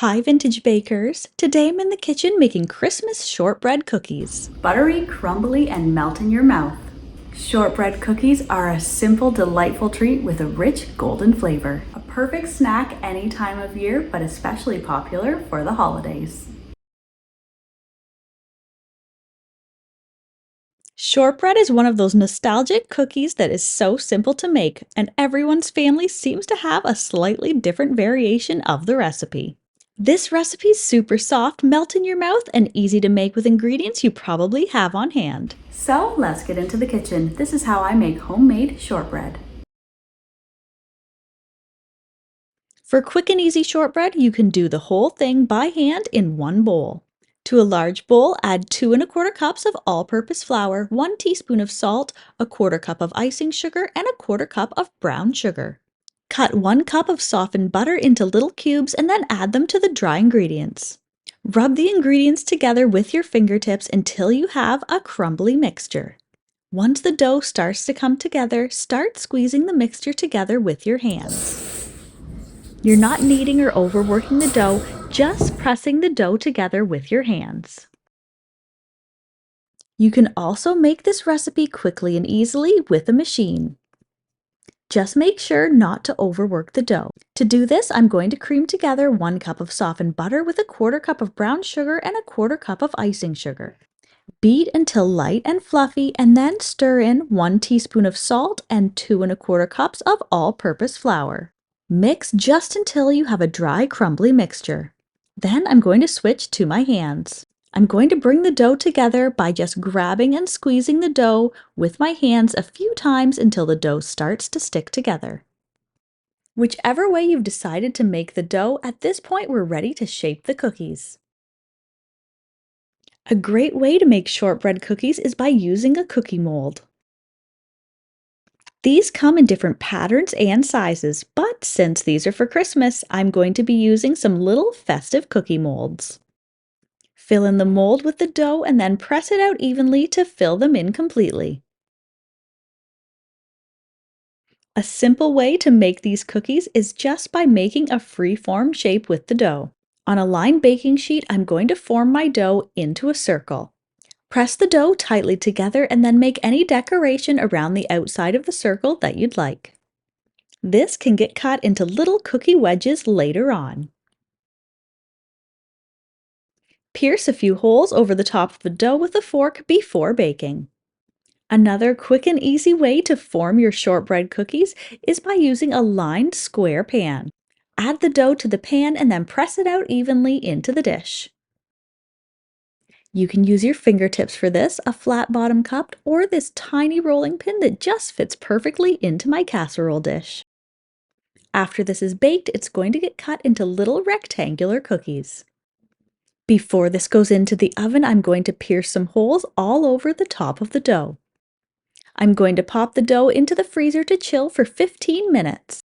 Hi, vintage bakers! Today I'm in the kitchen making Christmas shortbread cookies. Buttery, crumbly, and melt in your mouth. Shortbread cookies are a simple, delightful treat with a rich golden flavor. A perfect snack any time of year, but especially popular for the holidays. Shortbread is one of those nostalgic cookies that is so simple to make, and everyone's family seems to have a slightly different variation of the recipe. This recipe is super soft, melt in your mouth, and easy to make with ingredients you probably have on hand. So let's get into the kitchen. This is how I make homemade shortbread. For quick and easy shortbread, you can do the whole thing by hand in one bowl. To a large bowl, add 2¼ cups of all-purpose flour, 1 teaspoon of salt, 1/4 cup of icing sugar, and 1/4 cup of brown sugar. Cut 1 cup of softened butter into little cubes and then add them to the dry ingredients. Rub the ingredients together with your fingertips until you have a crumbly mixture. Once the dough starts to come together, start squeezing the mixture together with your hands. You're not kneading or overworking the dough, just pressing the dough together with your hands. You can also make this recipe quickly and easily with a machine. Just make sure not to overwork the dough. To do this, I'm going to cream together 1 cup of softened butter with 1/4 cup of brown sugar and 1/4 cup of icing sugar. Beat until light and fluffy and then stir in 1 teaspoon of salt and 2¼ cups of all-purpose flour. Mix just until you have a dry, crumbly mixture. Then I'm going to switch to my hands. I'm going to bring the dough together by just grabbing and squeezing the dough with my hands a few times until the dough starts to stick together. Whichever way you've decided to make the dough, at this point we're ready to shape the cookies. A great way to make shortbread cookies is by using a cookie mold. These come in different patterns and sizes, but since these are for Christmas, I'm going to be using some little festive cookie molds. Fill in the mold with the dough and then press it out evenly to fill them in completely. A simple way to make these cookies is just by making a free-form shape with the dough. On a lined baking sheet, I'm going to form my dough into a circle. Press the dough tightly together and then make any decoration around the outside of the circle that you'd like. This can get cut into little cookie wedges later on. Pierce a few holes over the top of the dough with a fork before baking. Another quick and easy way to form your shortbread cookies is by using a lined square pan. Add the dough to the pan and then press it out evenly into the dish. You can use your fingertips for this, a flat bottom cup, or this tiny rolling pin that just fits perfectly into my casserole dish. After this is baked, it's going to get cut into little rectangular cookies. Before this goes into the oven, I'm going to pierce some holes all over the top of the dough. I'm going to pop the dough into the freezer to chill for 15 minutes.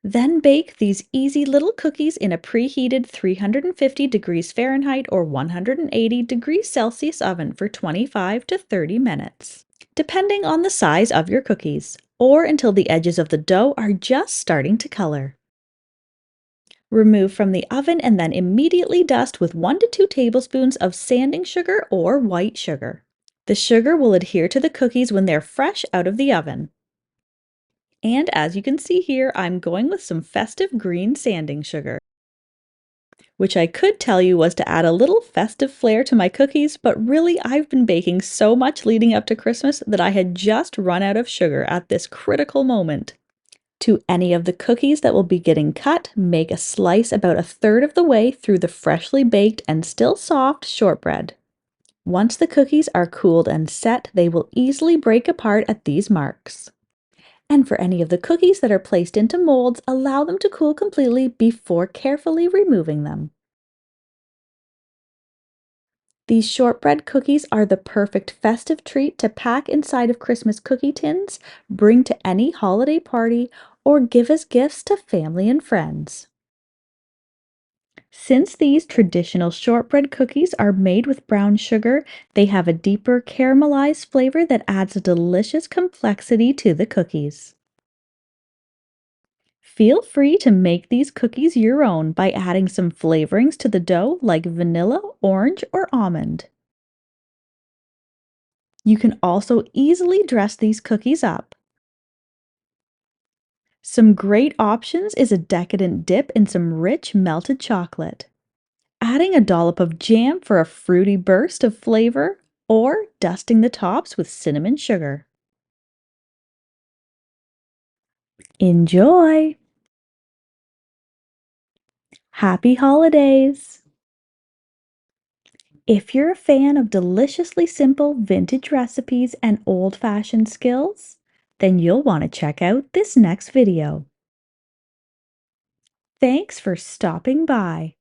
Then bake these easy little cookies in a preheated 350 degrees Fahrenheit or 180 degrees Celsius oven for 25 to 30 minutes, depending on the size of your cookies, or until the edges of the dough are just starting to color. Remove from the oven and then immediately dust with 1 to 2 tablespoons of sanding sugar or white sugar. The sugar will adhere to the cookies when they're fresh out of the oven. And as you can see here, I'm going with some festive green sanding sugar, which I could tell you was to add a little festive flair to my cookies, but really I've been baking so much leading up to Christmas that I had just run out of sugar at this critical moment. To any of the cookies that will be getting cut, make a slice about 1/3 of the way through the freshly baked and still soft shortbread. Once the cookies are cooled and set, they will easily break apart at these marks. And for any of the cookies that are placed into molds, allow them to cool completely before carefully removing them. These shortbread cookies are the perfect festive treat to pack inside of Christmas cookie tins, bring to any holiday party, or give as gifts to family and friends. Since these traditional shortbread cookies are made with brown sugar, they have a deeper caramelized flavor that adds a delicious complexity to the cookies. Feel free to make these cookies your own by adding some flavorings to the dough like vanilla, orange, or almond. You can also easily dress these cookies up. Some great options is a decadent dip in some rich melted chocolate, adding a dollop of jam for a fruity burst of flavor, or dusting the tops with cinnamon sugar. Enjoy! Happy holidays! If you're a fan of deliciously simple vintage recipes and old-fashioned skills, then you'll want to check out this next video. Thanks for stopping by.